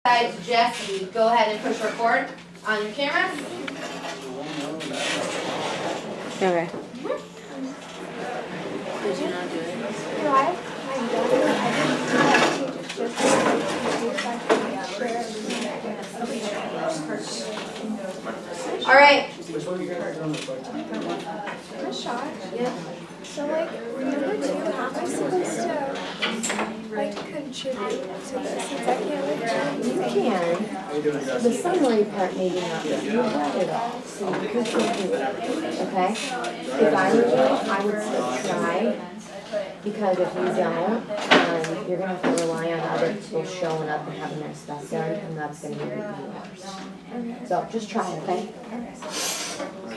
Guys, Jesse, go ahead and push record on your camera. Okay. Did you not do it? No, I've done it. I didn't do it. All right. A shot. Yeah. So number 2, how am I supposed to contribute to this since I can't You can. The summary part maybe not, but you read it all, so you can still do it, okay? If I were you, I would still try, because if you don't, you're gonna have to rely on other people showing up and having their stuff done, and that's gonna make it worse. So just try, okay?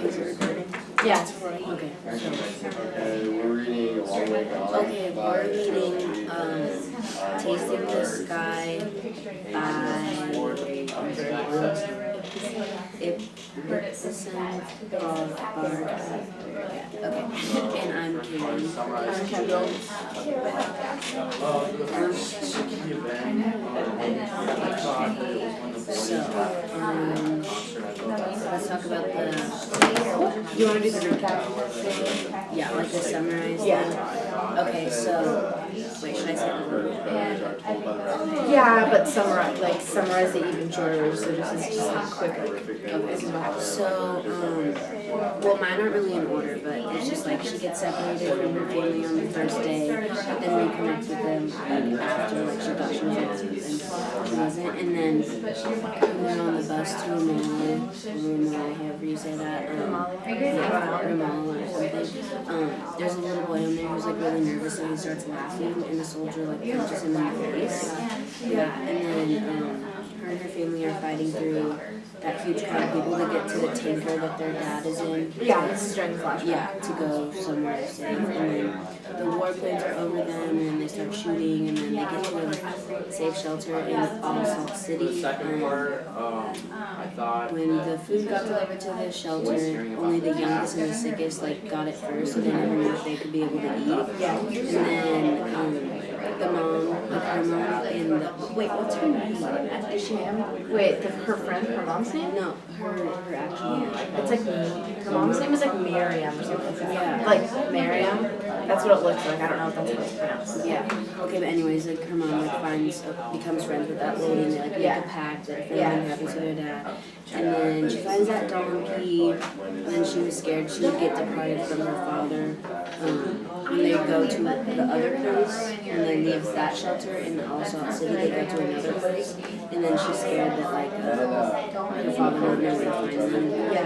Is it recording? Yeah. Okay. We're reading A Long Way Gone. Okay, we're reading Tasting the Sky by Ibsen of Bard. Okay, and I'm Kaylee. I'm Kendall. Let's talk about You wanna do the recap? yeah, like the summarize. Yeah. Okay, so, wait, should I say the word? Yeah, but summarize it even shorter, so just quick, this is what happened. So, well, mine aren't really in order, but it's just like she gets separated from her family on the first day, but then reconnects with them after, like, she thought she was going to, and she wasn't. And then when they're on the bus to Ramal, however you say that, Ramal or something, there's a little boy in there who's, like, really nervous, and he starts laughing, and the soldier, like, punches him in the face. Yeah, and then, her and her family are fighting through that huge crowd of people to get to the tanker that their dad is in. Yeah, this is during the flashback. Yeah, to go somewhere safe. And then the warplanes are over them, and they start shooting, and then they get to a safe shelter in All Salt City. And when the food got delivered to the shelter, only the youngest and the sickest got it first, so they never knew if they could be able to eat. And then the mom, her mom, and wait, what's her name? Is she Wait, her friend, her mom's name? No, her actual name. It's like, her mom's name is like Miriam or something like that. Yeah. Like, Miriam? That's what it looks like. I don't know if that's how it's pronounced. Yeah. Okay, but anyways, her mom becomes friends with that lady, and they make a pact that if anything happens to their dad. And then she finds that donkey, and then she was scared she would get departed from her father. When they go to the other place, and then leaves that shelter in All Salt City, they go to another place, and then she's scared that her father would know where to find them. Yeah.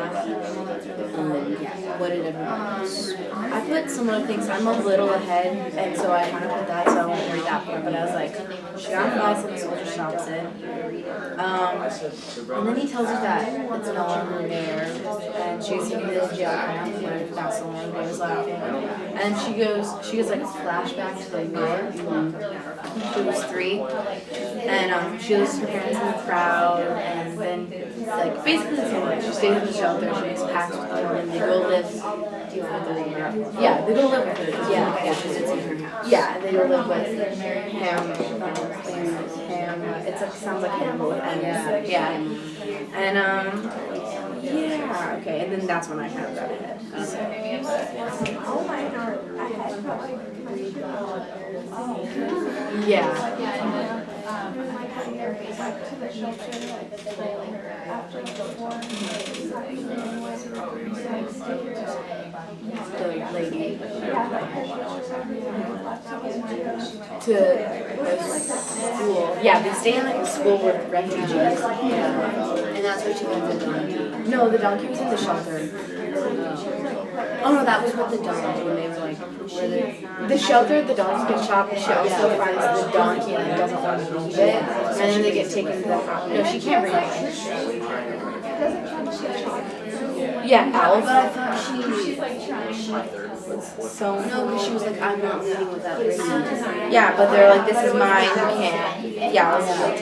What did everyone else? I put some other things. I'm a little ahead, and so I kind of put that, so I won't read that part. But I was like, she got advice and the soldier stops it. And then he tells her that it's no longer there, and she's taken to the jail camp where that's the one who was laughing. And she goes like a flashback to the war. She was 3, and she loses her parents in the crowd, and then like basically the same way. She stays in the shelter. She makes pacts with them, and they go live. Do you want to? Yeah, they go live with her. Yeah, because it's in her house. Yeah, they go live with Ham. It's like sounds like Hannibal with M's. Yeah. And yeah, okay, and then that's when I kind of got ahead. all mine are ahead, but Yeah. To the shelter, after before, The lady to school. Yeah, they stay in like a school with refugees. Yeah. And that's where she went the donkey. No, the donkey was in the shelter. Oh no, that was with the donkey when they were like, where The shelter, the donkey's been shot, but she also finds the donkey and doesn't want to leave it. And then they get taken to the house. No, she can't read it. Yeah, Alf. But I thought she's like trying. So No, because she was like, I'm not leaving without bringing it. yeah, but they're like, this is mine, you can't. Yeah, let's do it.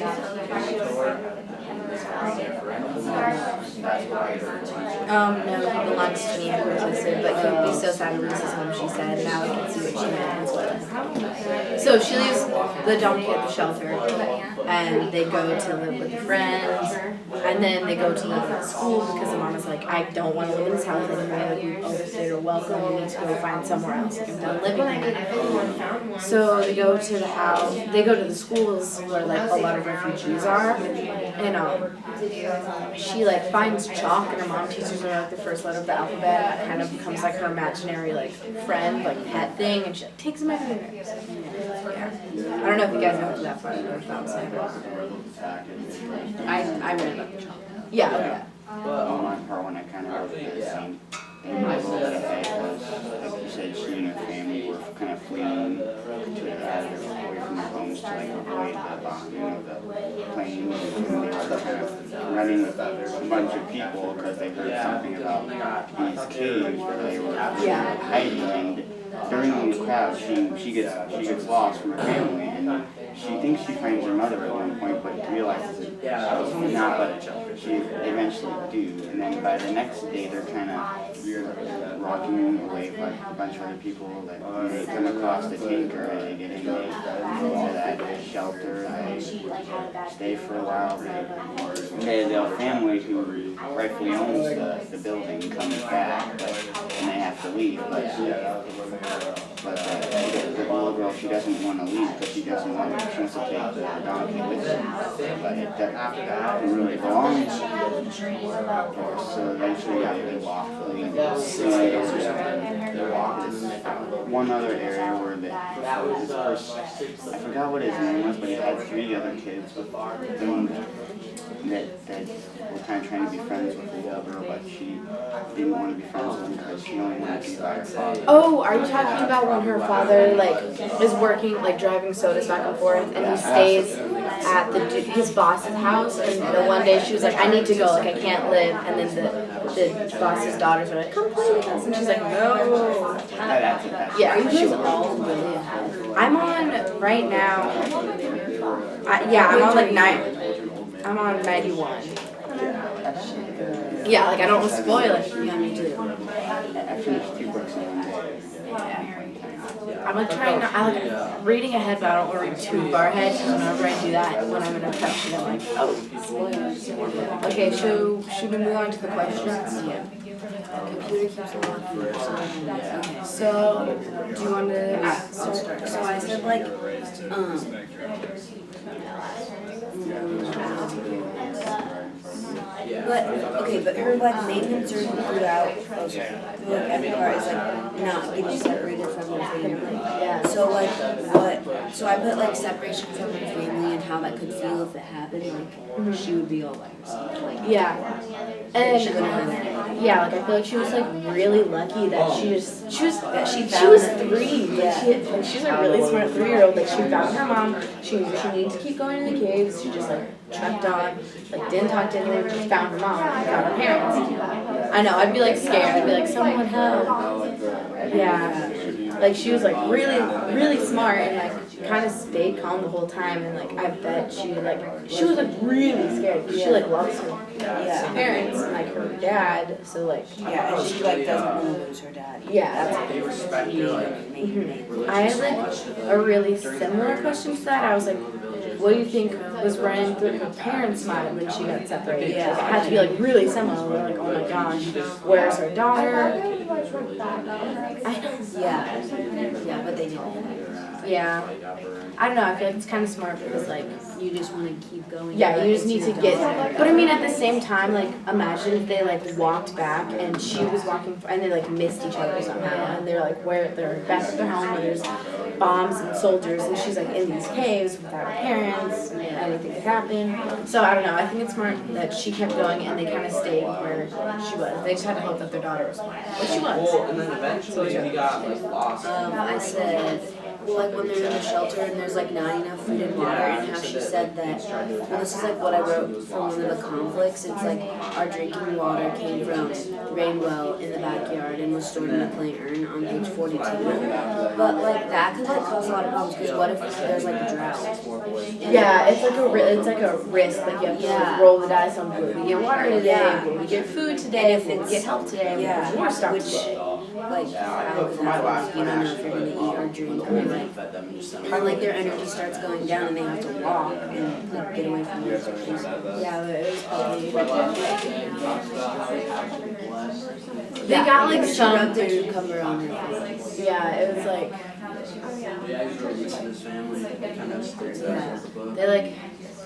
No, he belongs to me, I persisted, but he would be so sad to lose his home, she said. Now I can see what she meant. So she leaves the donkey at the shelter, and they go to live with friends, and then they go to live at school because the mom is like, I don't want to live in this house anymore. Like, we overstayed our welcome. We need to go find somewhere else. Like, I'm done living here. So they go to the house. They go to the schools where like a lot of refugees are, and she like finds chalk, and her mom teaches her like the first letter of the alphabet. And that kind of becomes like her imaginary like friend, like pet thing, and she like takes him everywhere. Yeah. I don't know if you guys know that part, but that was like I read about the chalk. Yeah. Okay. On my part, when I kind of wrote the same thing, a little bit of it was, like you said, she and her family were kind of fleeing to away from their homes to like avoid the bombing of the planes, and they were kind of running with a bunch of people because they heard something about these caves where they were hiding. And during the crowd, she gets lost from her family, and she thinks she finds her mother at one point, but realizes it's not, but she eventually do. And then by the next day, they're kind of walking away with like a bunch of other people that they come across the tanker, and they get into that shelter, they stay for a while. The family who rightfully owns the building comes back, and they have to leave, but the little girl, she doesn't want to leave because she wants to take the donkey with her, but it doesn't really belong. So eventually they walk one other area where this person, I forgot what his name was, but he had 3 other kids with him that were kind of trying to be friends with the little girl, but she didn't want to be friends with him because she only wanted to be by her father. Oh, are you talking about when her father like is working, like driving sodas back and forth, and he stays at his boss's house, and the one day she was like, I need to go, like I can't live, and then the boss's daughters were like, come play with us, and she's like, no. Yeah, she was all really ahead. I'm on right now. I'm on like 91. Yeah, like I don't want to spoil it. Yeah, me too. I finished 2 books in one day. I'm like trying not, I like reading ahead, but I don't want to read too far ahead. So whenever I do that, when I'm in a section, I'm like, oh, spoilers. Okay, so should we move on to the questions? Yeah. Computer keeps unlocking. So, do you want to So I said like, but okay, but her like main concern throughout, like every part is like not getting separated from her family. Yeah. So like what? So I put like separation from her family and how that could feel if it happened. Like she would be all by herself. Like Yeah. she wouldn't have anyone. Yeah, like I feel like she was like really lucky that she was 3. Yeah. She's a really smart 3-year-old. Like she found her mom. She needed to keep going to the caves. She just like trekked on, like didn't talk to anyone. Just found her mom, found her parents. I know. I'd be like scared. I'd be like, someone help. Yeah. Like she was like really smart and like kind of stayed calm the whole time, and like I bet she was like really scared because she like loves her parents and like her dad, so like Yeah, and she like doesn't want to lose her dad. yeah. I had like a really similar question to that. I was like, what do you think was running through her parents' mind when she got separated? Yeah. Like, it had to be like really similar. We're like, oh my gosh, where's her daughter? I know. Yeah, but they didn't. Yeah. I don't know, I feel like it's kind of smart because like, You just want to keep going. yeah, you just need to get, but I mean at the same time, like imagine if they like walked back and she was walking, and they like missed each other somehow, and they're like they're back at their home, and there's bombs and soldiers, and she's like in these caves without her parents, and anything could happen. So I don't know, I think it's smart that she kept going and they kind of stayed where she was. They just had to hope that their daughter was fine, which she was. Well, and then eventually we got like lost. I said, like when they're in the shelter and there's like not enough food and water, and how she said that, well, this is like what I wrote from one of the conflicts. It's like our drinking water came from rain well in the backyard and was stored in a clay urn on page 42. But like that could like cause a lot of problems, because what if there's like a drought? Yeah, it's like a risk. Like you have to like, roll the dice on will we get water today? Will we get food today? And if Will we get help today? Yeah, War stuff which today. like you don't know if you're gonna eat or drink or like, fed them and just sent and then like their energy starts going down and they have to walk and like get away from those things. Yeah, but it was probably. They Yeah, got like because she some rubbed a food. cucumber on her face. Yeah, it was like Yeah, he's really used to his family. Kind of stares at us over the book. they like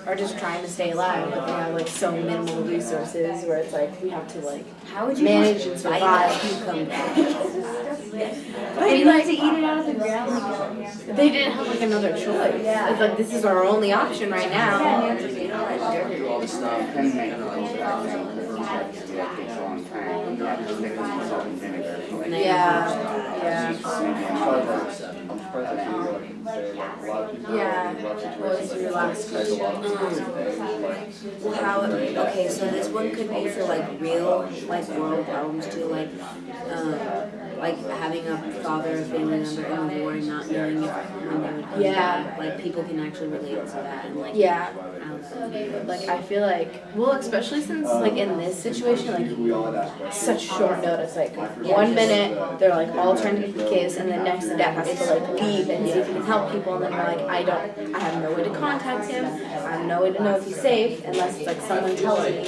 are just trying to stay alive, but they have like so minimal resources where it's like we have to like How would you manage and just bite a survive. cucumber? I mean, like to eat it out of the ground. they didn't have like another choice. Yeah. It's like this is our only option right now. All the stuff. Kind of make that takes a long time. You have to stick with some salt and vinegar for like. Yeah. Maybe a month. I'm surprised I feel like a lot of people Yeah. in rough situations. What was your last take a lot of Well, how, okay, so this one could be for like real, like world problems too, like having a father or family member in the war and not knowing if when they would come back. Like people can actually relate to that and like, Yeah. I don't know. Like I feel like well, especially since like in this situation, like we all had aspects. such short notice. Like 1 minute they're like all trying to get the case, and the next the dad has to like leave and see if he can help people, and then they're like, I have no way to contact him. I have no way to know if he's safe unless it's like someone tells me.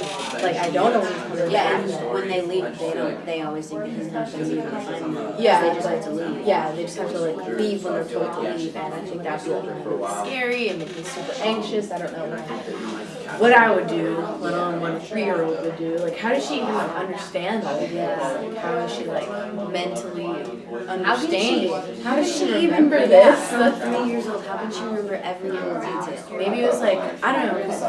Like I don't know when he's coming Yeah, back. and when they leave, they always think that he's not going to be able to find them. Yeah, They just have to leave. Yeah, they just have to like leave when they're told to leave, and I think that'd be like really scary and make me super anxious. I don't know what I would do, let alone what a 3-year-old would do. Like, how does she even like, understand all of this? Like, how is she like mentally understanding? How does she remember this? At 3 years old, how can she remember every little detail? Maybe it was like I don't know, just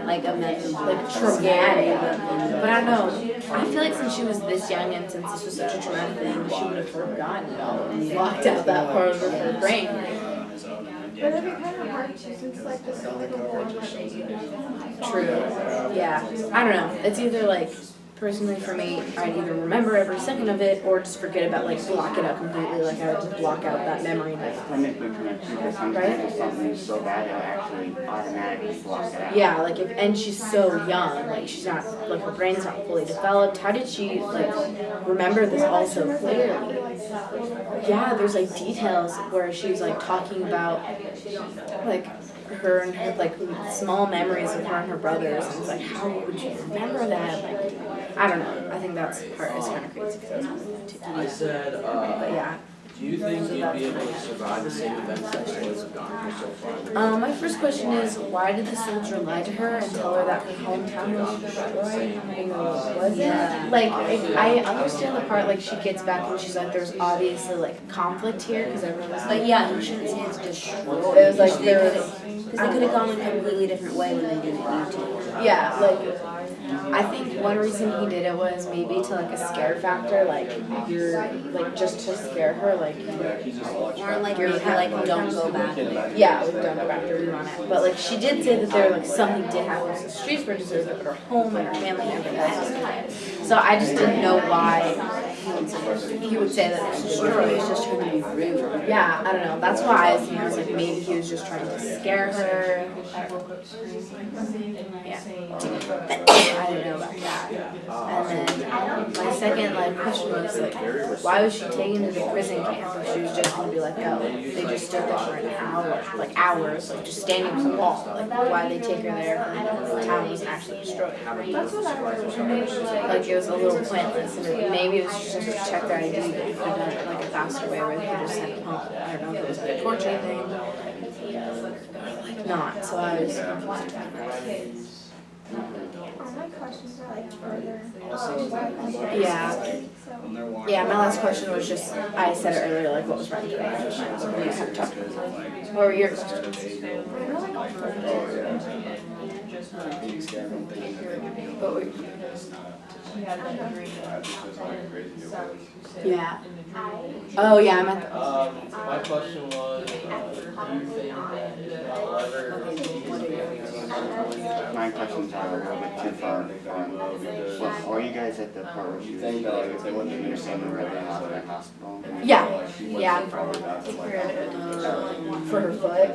Like a mental, like traumatic. But I don't know. I feel like since she was this young and since this was such a traumatic thing, she would have forgotten it all and blocked out that part of her brain. But it'd be kind of hard to since like this is like a war True. Yeah. I don't know. It's either like personally for me, I'd either remember every second of it or just forget about like block it out completely. Like I would just block out that memory. When they become people, sometimes if something's so bad, it'll actually automatically block it out. Yeah, like if and she's so young, like she's not like her brain's not fully developed. How did she like remember this all so clearly? Yeah, there's like details where she's like talking about like her and her like small memories of her and her brothers, and it's like how would you remember that? Like I don't know. I think that's part is kind of crazy because I was wondering too. I said, But yeah. do you think you'd be able to survive the same events that stories have gone through so far? My first question is, why did the soldier lie to her and tell her that her hometown was destroyed? Was it? Like, I understand the part, like, she gets back and she's like, there's obviously, like, conflict here, because everyone was like, But yeah, you shouldn't say it's destroyed. it was like, there was, Because they could have gone a completely different way when they didn't need to. yeah, like, I think one reason he did it was maybe to, like, a scare factor, like, you're, like, just to scare her, like, Or like maybe like don't go back. yeah, we don't go back to rerun it. But like she did say that there like something did happen to the streets were deserted, but her home and her family and everything else. So I just didn't know why he would say that it was destroyed. It's just trying to be rude. Yeah, I don't know. That's why I was like maybe he was just trying to scare her. Yeah. I didn't know about that. And then my second like question was like, why was she taken to the prison camp if she was just gonna be let go? They just stood there for an hour, like hours, like just standing on the wall. Like why they take her there when the town was actually destroyed? That's what I was Like it was a little pointless, and maybe it was just to check their ID, but they could have done it like a faster way where they could just send them home. I don't know if it was like a torture thing, like not. So I was confused about that. All my questions are like further. Yeah. Yeah, my last question was just, I said it earlier, like what was wrong today? We have talked about it. What were your questions? What were Yeah. Oh, yeah, I'm at the. My question was, do you think that My questions are a little bit too far. Were you guys at the part where she was understanding where they have the hospital? Yeah, yeah, for her foot.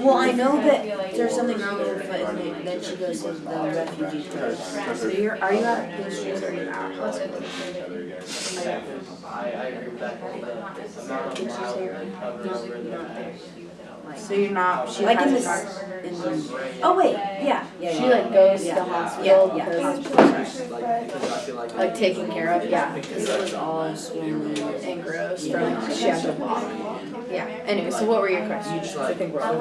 Well, I know that there's something wrong with her foot, and then she goes to the refugee place. So are you at pastries or are you at hospital? Did you say you're not there? So you're not, she Like in has this, not, oh wait, yeah. she like goes to the hospital Yeah. because But like taken care of, yeah. Because it was all swollen. And gross from she had to walk. Yeah. Anyway, so what were your questions? I think we're all.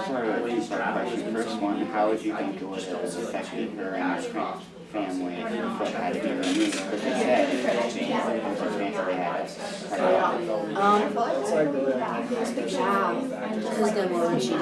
Sorry, two-part question. First one, how would you think it would have affected her and her family if her foot had to be removed? Because they said it was they had Because then what would she do?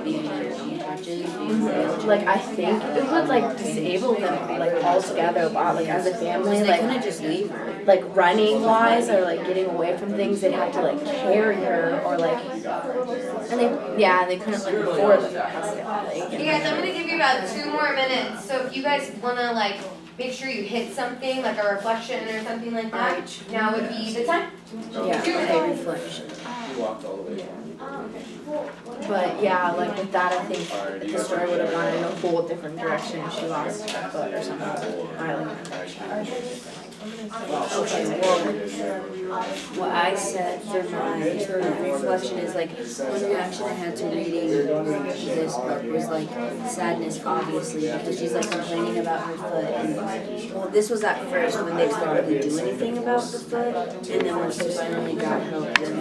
Be on crutches? Like I think it would like disable them like altogether, but like as a family, They like couldn't just leave her. like running wise or like getting away from things, they'd have to like carry her or like, and they couldn't like before the hospital. You guys, I'm gonna give you about 2 more minutes, so if you guys wanna like, make sure you hit something, like a reflection or something like that, now would be the time. Yeah. 2 A minutes. reflection. But yeah, like with that, I think the story would have gone in a whole different direction if she lost her foot or something. I like Okay, well, what I said for my reflection is like, one reaction I had to reading this book was like sadness, obviously, because she's like complaining about her foot. And well, this was at first when they started to do anything about the foot, and then when she finally got help, then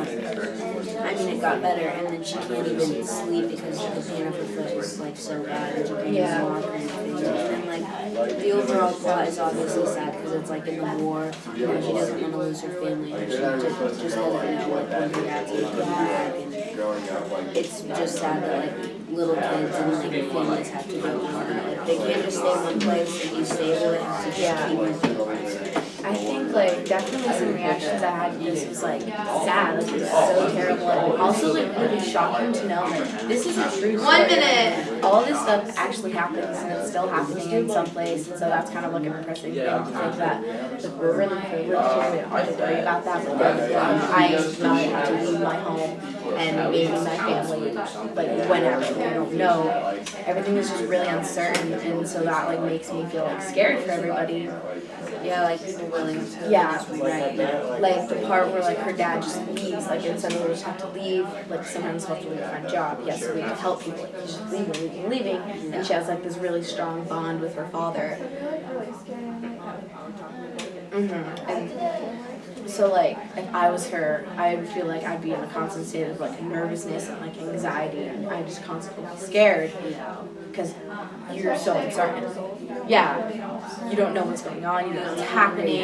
I mean it got better, and then she can't even sleep because the pain of her foot is like so bad, and she can't even walk or anything. And then like the overall plot is obviously sad because it's like in the war, you know, she doesn't want to lose her family, and she just doesn't know like when her dad's gonna come back, and it's just sad that like little kids and like families have to go on. Like they can't just stay in one place and be stable. They have to just keep moving. I think like definitely some reactions I had to this was like sad, like it's so terrible, and also like really shocking to know that this is a true story. 1 minute. All this stuff actually happens and it's still happening in some place, and so that's kind of like a depressing thing to think that like, we're really privileged here, we don't have to worry about that, but then I not have to leave my home and maybe my family like whenever, we don't know. Everything is just really uncertain, and so that like makes me feel like scared for everybody. Yeah, like people willing to Yeah, right now. like the part where like her dad just leaves, like instead of just have to leave, like sometimes have to leave for a job. He has to leave to help people. Like he's just leaving, and she has like this really strong bond with her father. And so like if I was her, I would feel like I'd be in a constant state of like nervousness and like anxiety, and I'd just constantly be scared because you're so uncertain. Yeah, you don't know what's going on, you don't know what's happening.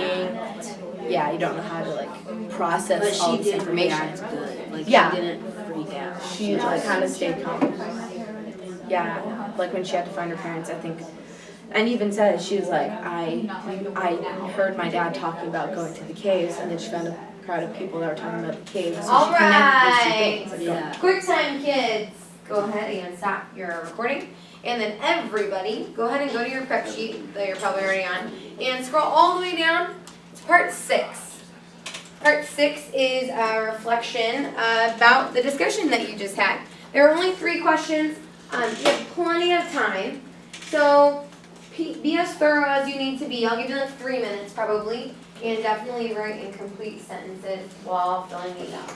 Yeah, you don't know how to like process all But she this did information. react good. Like Yeah. she didn't freak out. She like kind of stayed calm. Yeah, like when she had to find her parents, I think, and even said she was like, I heard my dad talking about going to the caves, and then she found a crowd of people that were talking about the caves, so All she connected those two right. things. Like, Yeah. Quick time, kids. Go ahead and stop your recording. And then everybody, go ahead and go to your prep sheet that you're probably already on, and scroll all the way down to part 6. Part 6 is a reflection about the discussion that you just had. There are only 3 questions. You have plenty of time. So be as thorough as you need to be. I'll give you like 3 minutes probably. And definitely write in complete sentences while filling these out.